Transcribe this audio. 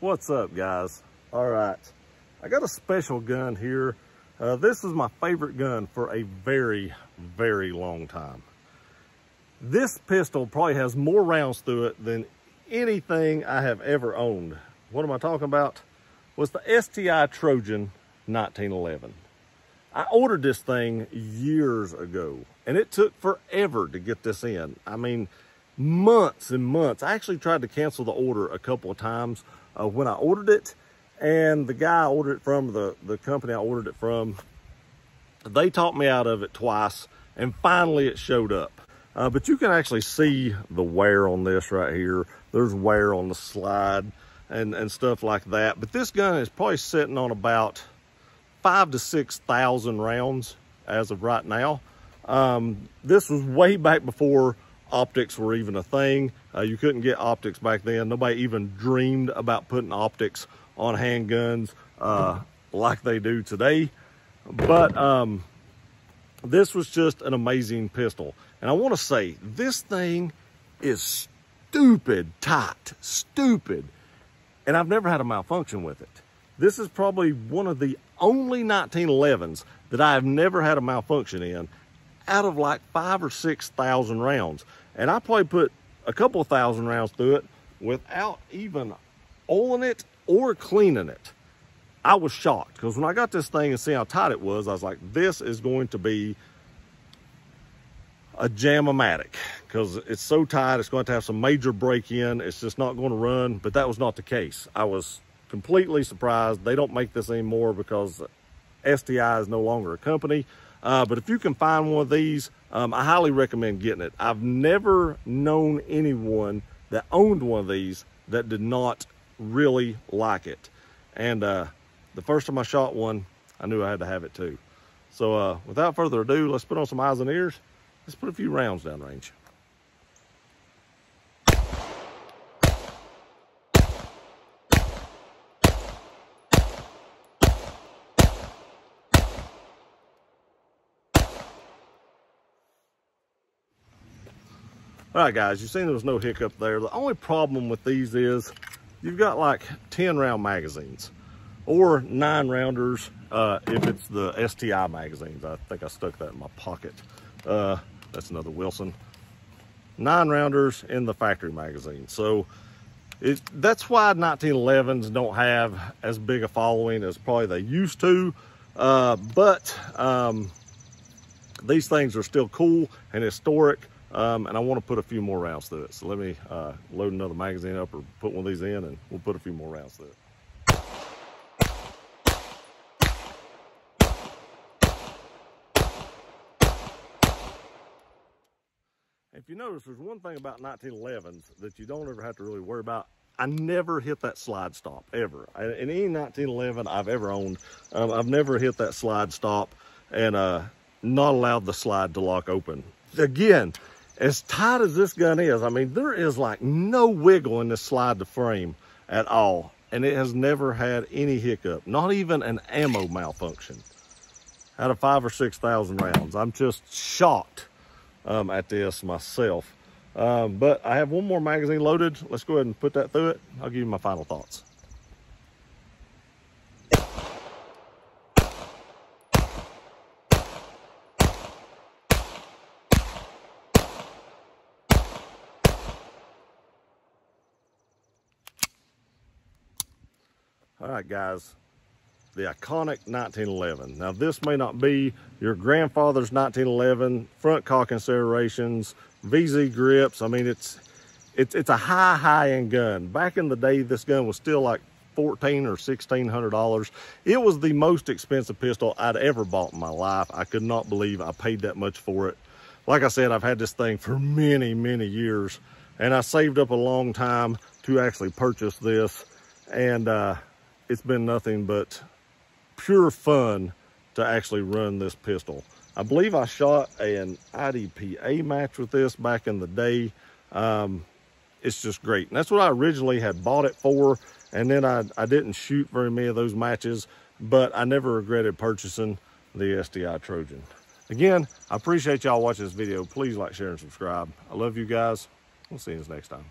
What's up, guys? All right, I got a special gun here. This is my favorite gun for a very, very long time. This pistol probably has more rounds through it than anything I have ever owned. What am I talking about? Was the STI Trojan 1911. I ordered this thing years ago, and it took forever to get this in. I mean, months and months. I actually tried to cancel the order a couple of times when I ordered it, and the guy I ordered it from, the company I ordered it from, they talked me out of it twice, and finally it showed up. But you can actually see the wear on this right here. There's wear on the slide and stuff like that. But this gun is probably sitting on about 5,000 to 6,000 rounds as of right now. This was way back before optics were even a thing. You couldn't get optics back then. Nobody even dreamed about putting optics on handguns like they do today. But this was just an amazing pistol. And I want to say, this thing is stupid tight, stupid. And I've never had a malfunction with it. This is probably one of the only 1911s that I have never had a malfunction in out of like 5,000 or 6,000 rounds. And I probably put a couple of thousand rounds through it without even oiling it or cleaning it. I was shocked because when I got this thing and see how tight it was, I was like, this is going to be a jam-o-matic because it's so tight. It's going to have some major break-in. It's just not going to run, but that was not the case. I was completely surprised. They don't make this anymore because STI is no longer a company. But if you can find one of these, I highly recommend getting it. I've never known anyone that owned one of these that did not really like it. And the first time I shot one, I knew I had to have it too. So without further ado, let's put on some eyes and ears. Let's put a few rounds downrange. All right, guys, you've seen there was no hiccup there. The only problem with these is you've got like 10 round magazines or 9 rounders if it's the STI magazines. I think I stuck that in my pocket. That's another Wilson. 9 rounders in the factory magazine. So that's why 1911s don't have as big a following as probably they used to. But these things are still cool and historic. And I want to put a few more rounds through it. So let me load another magazine up or put one of these in and we'll put a few more rounds through it. If you notice, there's one thing about 1911s that you don't ever have to really worry about. I never hit that slide stop, ever. In any 1911 I've ever owned, I've never hit that slide stop and not allowed the slide to lock open. Again, as tight as this gun is, I mean, there is like no wiggle in this slide to frame at all. And it has never had any hiccup, not even an ammo malfunction out of 5,000 or 6,000 rounds. I'm just shocked at this myself. But I have one more magazine loaded. Let's go ahead and put that through it. I'll give you my final thoughts. All right, guys, the iconic 1911. Now, this may not be your grandfather's 1911, front cocking serrations, VZ grips. I mean, it's a high-end gun. Back in the day, this gun was still like $1,400 or $1,600. It was the most expensive pistol I'd ever bought in my life. I could not believe I paid that much for it. Like I said, I've had this thing for many, many years, and I saved up a long time to actually purchase this. And it's been nothing but pure fun to actually run this pistol. I believe I shot an IDPA match with this back in the day. It's just great. And that's what I originally had bought it for. And then I didn't shoot very many of those matches, but I never regretted purchasing the STI Trojan. Again, I appreciate y'all watching this video. Please like, share, and subscribe. I love you guys. We'll see you next time.